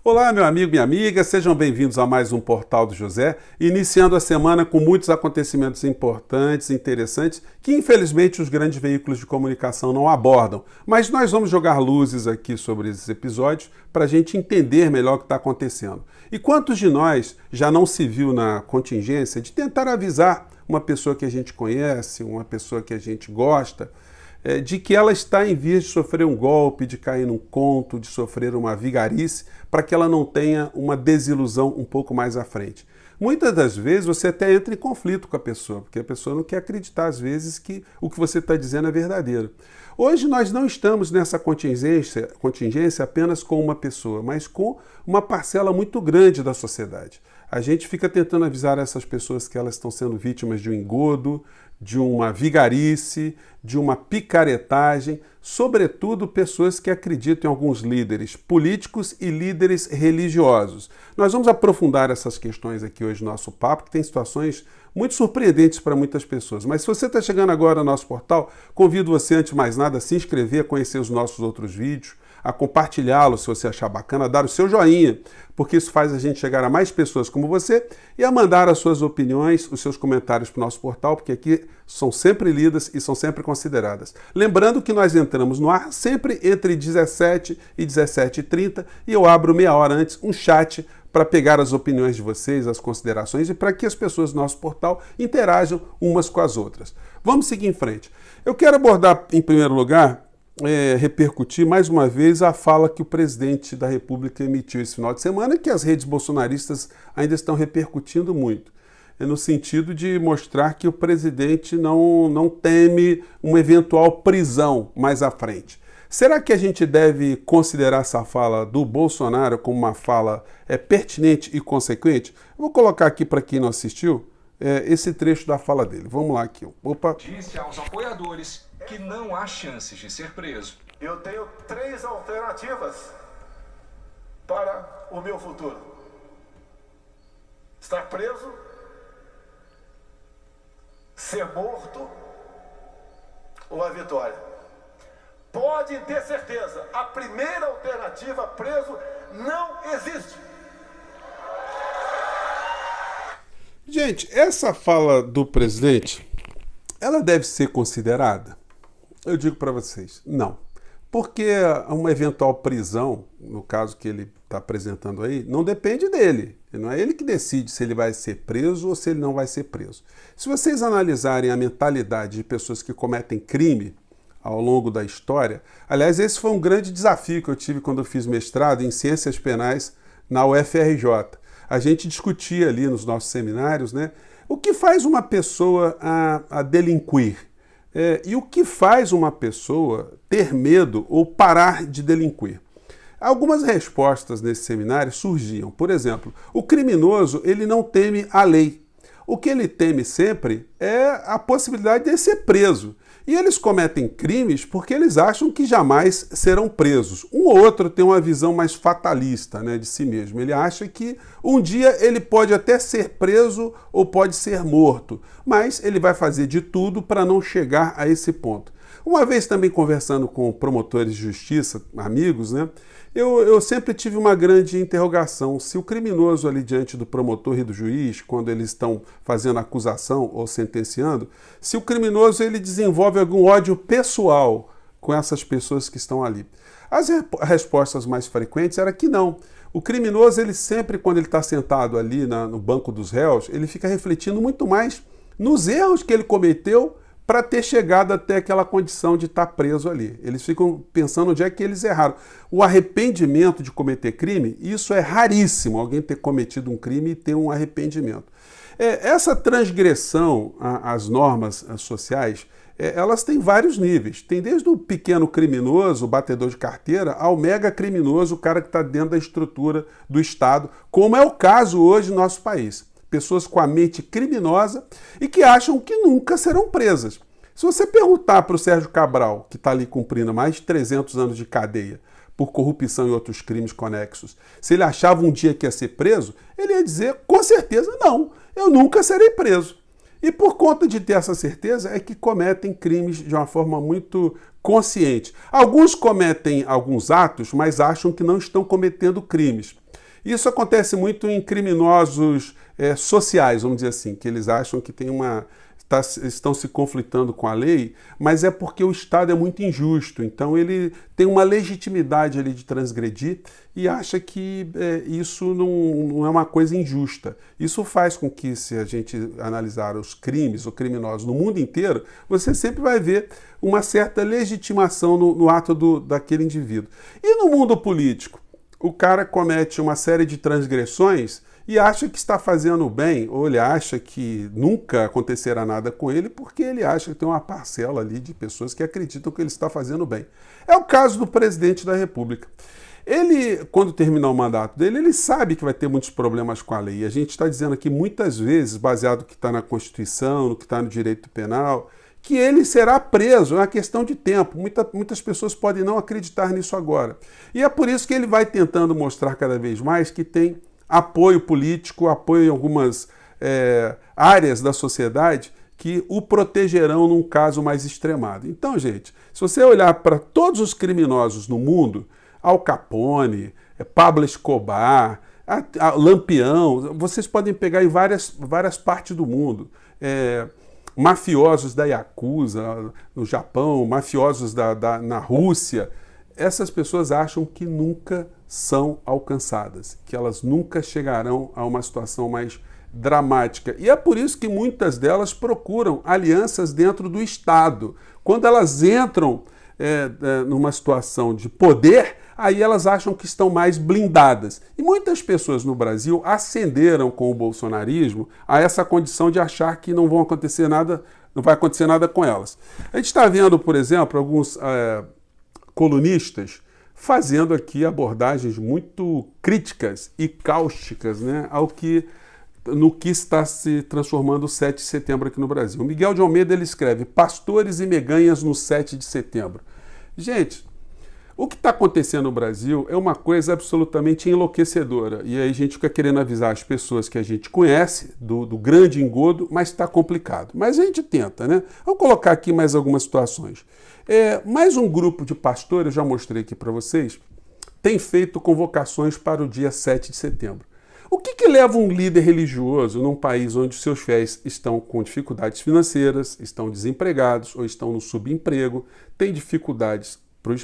Olá, meu amigo, minha amiga, sejam bem-vindos a mais um Portal do José, iniciando a semana com muitos acontecimentos importantes e interessantes que, infelizmente, os grandes veículos de comunicação não abordam. Mas nós vamos jogar luzes aqui sobre esses episódios para a gente entender melhor o que está acontecendo. E quantos de nós já não se viu na contingência de tentar avisar uma pessoa que a gente conhece, uma pessoa que a gente gosta, de que ela está em vias de sofrer um golpe, de cair num conto, de sofrer uma vigarice, para que ela não tenha uma desilusão um pouco mais à frente. Muitas das vezes você até entra em conflito com a pessoa, porque a pessoa não quer acreditar às vezes que o que você está dizendo é verdadeiro. Hoje nós não estamos nessa contingência apenas com uma pessoa, mas com uma parcela muito grande da sociedade. A gente fica tentando avisar essas pessoas que elas estão sendo vítimas de um engodo, de uma vigarice, de uma picaretagem, sobretudo pessoas que acreditam em alguns líderes políticos e líderes religiosos. Nós vamos aprofundar essas questões aqui hoje no nosso papo, que tem situações muito surpreendentes para muitas pessoas. Mas se você está chegando agora no nosso portal, convido você, antes de mais nada, a se inscrever, a conhecer os nossos outros vídeos, a compartilhá-lo se você achar bacana, a dar o seu joinha, porque isso faz a gente chegar a mais pessoas como você e a mandar as suas opiniões, os seus comentários para o nosso portal, porque aqui são sempre lidas e são sempre consideradas. Lembrando que nós entramos no ar sempre entre 17 e 17h30 e eu abro meia hora antes um chat para pegar as opiniões de vocês, as considerações e para que as pessoas do nosso portal interajam umas com as outras. Vamos seguir em frente. Eu quero abordar, em primeiro lugar, repercutir mais uma vez a fala que o presidente da República emitiu esse final de semana, que as redes bolsonaristas ainda estão repercutindo muito, no sentido de mostrar que o presidente não teme uma eventual prisão mais à frente. Será que a gente deve considerar essa fala do Bolsonaro como uma fala pertinente e consequente? Eu vou colocar aqui para quem não assistiu esse trecho da fala dele. Vamos lá aqui. Opa. Disse aos apoiadores que não há chances de ser preso. Eu tenho 3 alternativas para o meu futuro: estar preso, ser morto ou a vitória. Pode ter certeza, a primeira alternativa, preso, não existe. Gente, essa fala do presidente, ela deve ser considerada? Eu digo para vocês, não. Porque uma eventual prisão, no caso que ele está apresentando aí, não depende dele. Não é ele que decide se ele vai ser preso ou se ele não vai ser preso. Se vocês analisarem a mentalidade de pessoas que cometem crime ao longo da história, aliás, esse foi um grande desafio que eu tive quando eu fiz mestrado em Ciências Penais na UFRJ. A gente discutia ali nos nossos seminários, né, o que faz uma pessoa a delinquir. E o que faz uma pessoa ter medo ou parar de delinquir? Algumas respostas nesse seminário surgiam. Por exemplo, o criminoso ele não teme a lei. O que ele teme sempre é a possibilidade de ser preso. E eles cometem crimes porque eles acham que jamais serão presos. Um ou outro tem uma visão mais fatalista, né, de si mesmo. Ele acha que um dia ele pode até ser preso ou pode ser morto, mas ele vai fazer de tudo para não chegar a esse ponto. Uma vez também conversando com promotores de justiça, amigos, né, eu sempre tive uma grande interrogação se o criminoso ali diante do promotor e do juiz, quando eles estão fazendo acusação ou sentenciando, se o criminoso ele desenvolve algum ódio pessoal com essas pessoas que estão ali. As respostas mais frequentes era que não. O criminoso, ele sempre, quando ele está sentado ali no banco dos réus, ele fica refletindo muito mais nos erros que ele cometeu para ter chegado até aquela condição de estar preso ali. Eles ficam pensando onde é que eles erraram. O arrependimento de cometer crime, isso é raríssimo, alguém ter cometido um crime e ter um arrependimento. Essa transgressão às normas sociais, elas têm vários níveis. Tem desde o pequeno criminoso, o batedor de carteira, ao mega criminoso, o cara que está dentro da estrutura do Estado, como é o caso hoje no nosso país. Pessoas com a mente criminosa e que acham que nunca serão presas. Se você perguntar para o Sérgio Cabral, que está ali cumprindo mais de 300 anos de cadeia por corrupção e outros crimes conexos, se ele achava um dia que ia ser preso, ele ia dizer, com certeza, não, eu nunca serei preso. E por conta de ter essa certeza é que cometem crimes de uma forma muito consciente. Alguns cometem alguns atos, mas acham que não estão cometendo crimes. Isso acontece muito em criminosos sociais, vamos dizer assim, que eles acham que estão se conflitando com a lei, mas é porque o Estado é muito injusto. Então ele tem uma legitimidade ali de transgredir e acha que isso não é uma coisa injusta. Isso faz com que, se a gente analisar os crimes ou criminosos no mundo inteiro, você sempre vai ver uma certa legitimação no ato daquele indivíduo. E no mundo político? O cara comete uma série de transgressões e acha que está fazendo bem, ou ele acha que nunca acontecerá nada com ele, porque ele acha que tem uma parcela ali de pessoas que acreditam que ele está fazendo bem. É o caso do presidente da República. Ele, quando terminar o mandato dele, ele sabe que vai ter muitos problemas com a lei. E a gente está dizendo aqui muitas vezes, baseado no que está na Constituição, no que está no direito penal, que ele será preso, é uma questão de tempo. Muitas pessoas podem não acreditar nisso agora. E é por isso que ele vai tentando mostrar cada vez mais que tem apoio político, apoio em algumas áreas da sociedade que o protegerão num caso mais extremado. Então, gente, se você olhar para todos os criminosos no mundo, Al Capone, Pablo Escobar, Lampião, vocês podem pegar em várias partes do mundo. Mafiosos da Yakuza no Japão, mafiosos na Rússia, essas pessoas acham que nunca são alcançadas, que elas nunca chegarão a uma situação mais dramática. E é por isso que muitas delas procuram alianças dentro do Estado. Quando elas entram numa situação de poder, aí elas acham que estão mais blindadas. E muitas pessoas no Brasil ascenderam com o bolsonarismo a essa condição de achar que não vai acontecer nada com elas. A gente está vendo, por exemplo, alguns colunistas fazendo aqui abordagens muito críticas e cáusticas, né, no que está se transformando o 7 de setembro aqui no Brasil. O Miguel de Almeida ele escreve: pastores e meganhas no 7 de setembro. Gente, o que está acontecendo no Brasil é uma coisa absolutamente enlouquecedora. E aí a gente fica querendo avisar as pessoas que a gente conhece do grande engodo, mas está complicado. Mas a gente tenta, né? Vamos colocar aqui mais algumas situações. Mais um grupo de pastores, eu já mostrei aqui para vocês, tem feito convocações para o dia 7 de setembro. O que leva um líder religioso num país onde seus fiéis estão com dificuldades financeiras, estão desempregados ou estão no subemprego, têm dificuldades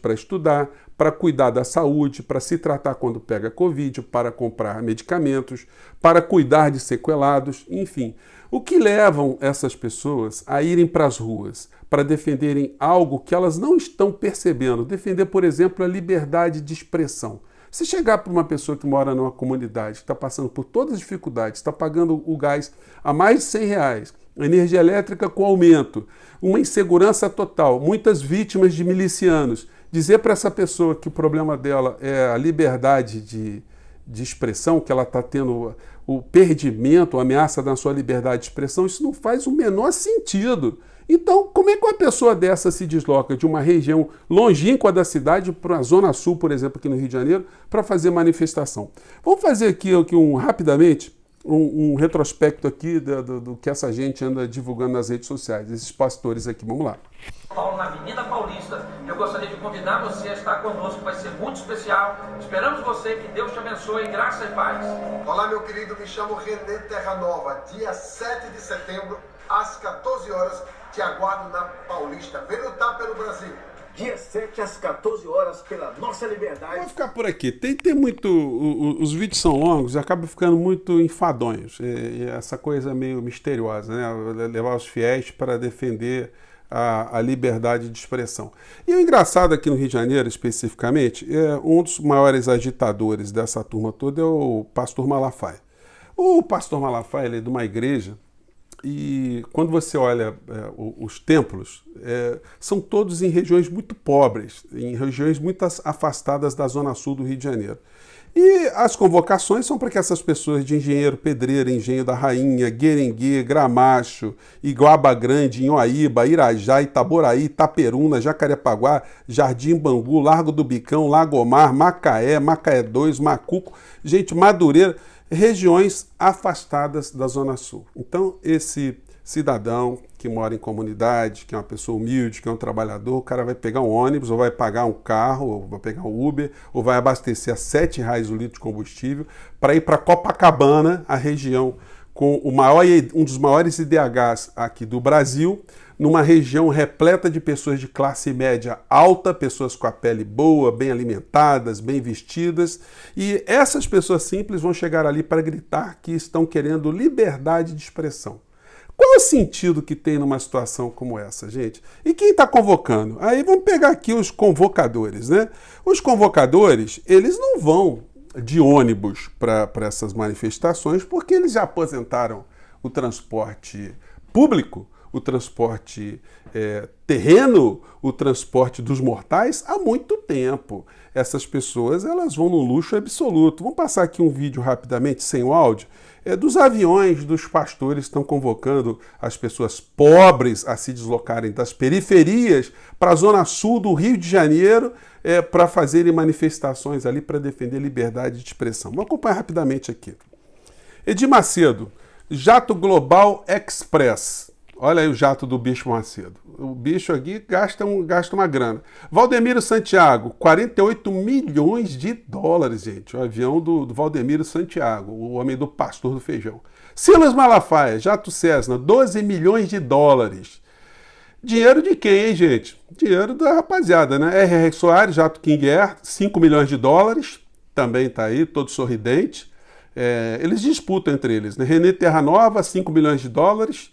para estudar, para cuidar da saúde, para se tratar quando pega Covid, para comprar medicamentos, para cuidar de sequelados, enfim. O que levam essas pessoas a irem para as ruas para defenderem algo que elas não estão percebendo? Defender, por exemplo, a liberdade de expressão. Se chegar para uma pessoa que mora numa comunidade, que está passando por todas as dificuldades, está pagando o gás a mais de R$100, a energia elétrica com aumento, uma insegurança total, muitas vítimas de milicianos, dizer para essa pessoa que o problema dela é a liberdade de expressão, que ela está tendo o perdimento, a ameaça da sua liberdade de expressão, isso não faz o menor sentido. Então, como é que uma pessoa dessa se desloca de uma região longínqua da cidade para a Zona Sul, por exemplo, aqui no Rio de Janeiro, para fazer manifestação? Vamos fazer aqui rapidamente um retrospecto aqui do que essa gente anda divulgando nas redes sociais, esses pastores aqui. Vamos lá. Paulo, na Avenida Paulista, eu gostaria de convidar você a estar conosco, vai ser muito especial. Esperamos você, que Deus te abençoe, graça e paz. Olá, meu querido, me chamo René Terranova. Dia 7 de setembro, às 14 horas, te aguardo na Paulista. Vem lutar pelo Brasil. Dia 7 às 14 horas, pela nossa liberdade. Vou ficar por aqui. Tem muito... Os vídeos são longos e acabam ficando muito enfadonhos. E essa coisa meio misteriosa, né? Levar os fiéis para defender a liberdade de expressão. E o engraçado aqui no Rio de Janeiro, especificamente, um dos maiores agitadores dessa turma toda é o pastor Malafaia. O pastor Malafaia, ele é de uma igreja, e quando você olha os templos, são todos em regiões muito pobres, em regiões muito afastadas da zona sul do Rio de Janeiro. E as convocações são para que essas pessoas de Engenheiro Pedreira, Engenho da Rainha, Guerengue, Gramacho, Iguaba Grande, Inhoaíba, Irajá, Itaboraí, Itaperuna, Jacarepaguá, Jardim Bangu, Largo do Bicão, Lagomar, Macaé, Macaé 2, Macuco, gente, Madureira, regiões afastadas da Zona Sul. Então, esse cidadão que mora em comunidade, que é uma pessoa humilde, que é um trabalhador, o cara vai pegar um ônibus, ou vai pagar um carro, ou vai pegar um Uber, ou vai abastecer a R$7 o litro de combustível para ir para Copacabana, a região com um dos maiores IDHs aqui do Brasil, numa região repleta de pessoas de classe média alta, pessoas com a pele boa, bem alimentadas, bem vestidas, e essas pessoas simples vão chegar ali para gritar que estão querendo liberdade de expressão. Qual é o sentido que tem numa situação como essa, gente? E quem está convocando? Aí vamos pegar aqui os convocadores, né? Os convocadores, eles não vão de ônibus para essas manifestações porque eles já aposentaram o transporte público, o transporte terreno, o transporte dos mortais há muito tempo. Essas pessoas, elas vão no luxo absoluto. Vamos passar aqui um vídeo rapidamente, sem o áudio, dos aviões dos pastores que estão convocando as pessoas pobres a se deslocarem das periferias para a zona sul do Rio de Janeiro para fazerem manifestações ali para defender liberdade de expressão. Vamos acompanhar rapidamente aqui. Edir Macedo, Jato Global Express. Olha aí o jato do bicho Macedo. O bicho aqui gasta uma grana. Valdemiro Santiago, 48 milhões de dólares, gente. O avião do Valdemiro Santiago, o homem do pastor do feijão. Silas Malafaia, jato Cessna, 12 milhões de dólares. Dinheiro de quem, hein, gente? Dinheiro da rapaziada, né? R.R. Soares, jato King Air, 5 milhões de dólares. Também tá aí, todo sorridente. Eles disputam entre eles, né? René Terranova, 5 milhões de dólares.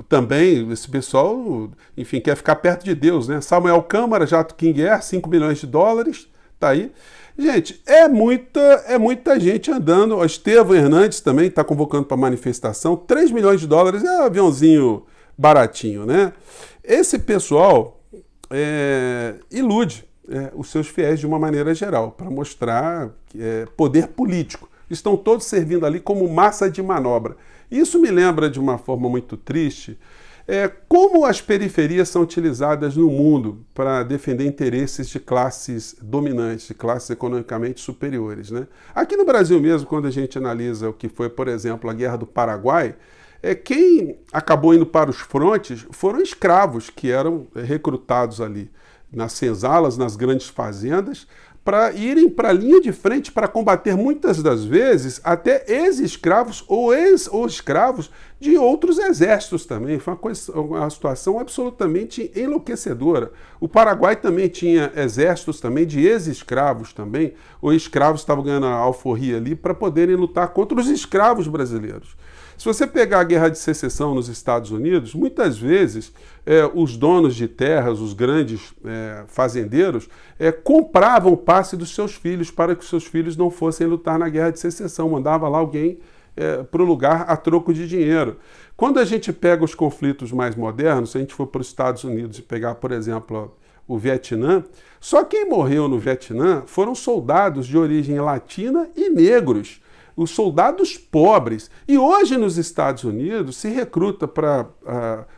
Também esse pessoal, enfim, quer ficar perto de Deus, né? Samuel Câmara, jato King Air, 5 milhões de dólares, tá aí. Gente, é muita gente andando. O Estevão Hernandes também está convocando para manifestação, 3 milhões de dólares, é um aviãozinho baratinho, né? Esse pessoal ilude os seus fiéis de uma maneira geral, para mostrar poder político. Estão todos servindo ali como massa de manobra. Isso me lembra de uma forma muito triste como as periferias são utilizadas no mundo para defender interesses de classes dominantes, de classes economicamente superiores, né? Aqui no Brasil mesmo, quando a gente analisa o que foi, por exemplo, a Guerra do Paraguai, quem acabou indo para os frontes foram escravos que eram recrutados ali nas senzalas, nas grandes fazendas, para irem para a linha de frente para combater muitas das vezes até ex-escravos ou escravos de outros exércitos também. Foi uma situação absolutamente enlouquecedora. O Paraguai também tinha exércitos também de ex-escravos também, ou escravos estavam ganhando a alforria ali para poderem lutar contra os escravos brasileiros. Se você pegar a Guerra de Secessão nos Estados Unidos, muitas vezes os donos de terras, os grandes fazendeiros, compravam o passe dos seus filhos para que os seus filhos não fossem lutar na Guerra de Secessão. Mandava lá alguém para o lugar a troco de dinheiro. Quando a gente pega os conflitos mais modernos, se a gente for para os Estados Unidos e pegar, por exemplo, o Vietnã, só quem morreu no Vietnã foram soldados de origem latina e negros. Os soldados pobres. E hoje nos Estados Unidos se recruta para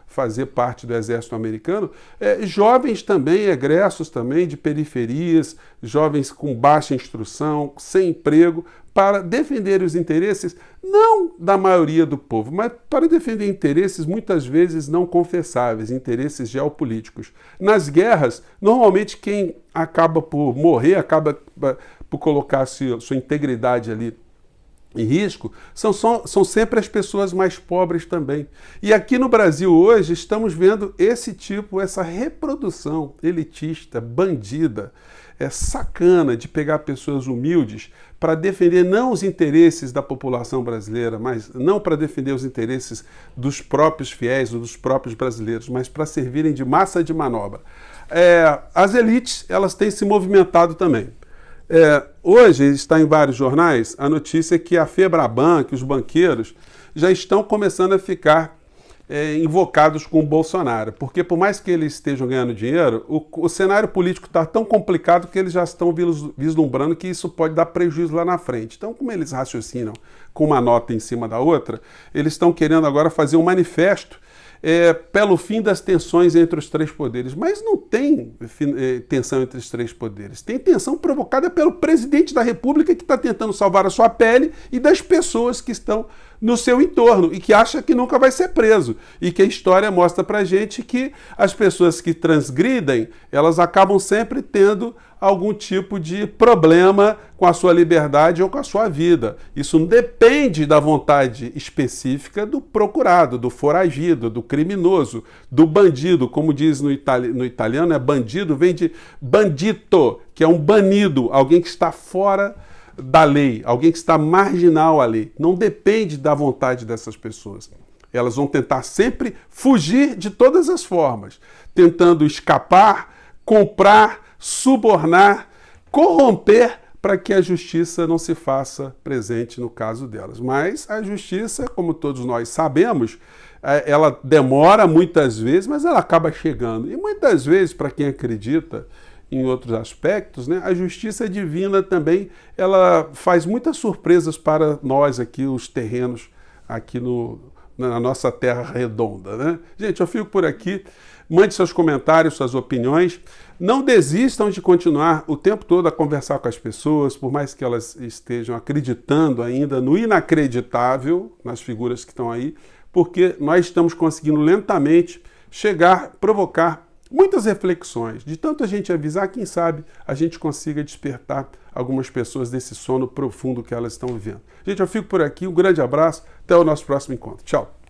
fazer parte do exército americano jovens também, egressos também de periferias, jovens com baixa instrução, sem emprego, para defender os interesses não da maioria do povo, mas para defender interesses muitas vezes não confessáveis, interesses geopolíticos. Nas guerras, normalmente quem acaba por morrer, acaba por colocar sua integridade ali em risco, são sempre as pessoas mais pobres também. E aqui no Brasil hoje estamos vendo essa reprodução elitista, bandida, sacana de pegar pessoas humildes para defender não os interesses da população brasileira, mas não para defender os interesses dos próprios fiéis ou dos próprios brasileiros, mas para servirem de massa de manobra. As elites, elas têm se movimentado também. Hoje está em vários jornais a notícia que a Febraban, que os banqueiros já estão começando a ficar invocados com o Bolsonaro, porque por mais que eles estejam ganhando dinheiro, o cenário político está tão complicado que eles já estão vislumbrando que isso pode dar prejuízo lá na frente. Então, como eles raciocinam com uma nota em cima da outra, eles estão querendo agora fazer um manifesto pelo fim das tensões entre os três poderes. Mas não tem tensão entre os três poderes. Tem tensão provocada pelo presidente da República que está tentando salvar a sua pele e das pessoas que estão no seu entorno e que acha que nunca vai ser preso. E que a história mostra pra gente que as pessoas que transgridem, elas acabam sempre tendo algum tipo de problema com a sua liberdade ou com a sua vida. Isso não depende da vontade específica do procurado, do foragido, do criminoso, do bandido. Como diz no italiano, bandido vem de bandito, que é um banido, alguém que está fora da lei, alguém que está marginal à lei. Não depende da vontade dessas pessoas. Elas vão tentar sempre fugir de todas as formas, tentando escapar, comprar, subornar, corromper para que a justiça não se faça presente no caso delas. Mas a justiça, como todos nós sabemos, ela demora muitas vezes, mas ela acaba chegando. E muitas vezes, para quem acredita em outros aspectos, né, a justiça divina também, ela faz muitas surpresas para nós aqui, os terrenos aqui na nossa terra redonda, né? Gente, eu fico por aqui. Mande seus comentários, suas opiniões. Não desistam de continuar o tempo todo a conversar com as pessoas, por mais que elas estejam acreditando ainda no inacreditável, nas figuras que estão aí, porque nós estamos conseguindo lentamente provocar muitas reflexões. De tanto a gente avisar, quem sabe a gente consiga despertar algumas pessoas desse sono profundo que elas estão vivendo. Gente, eu fico por aqui. Um grande abraço. Até o nosso próximo encontro. Tchau.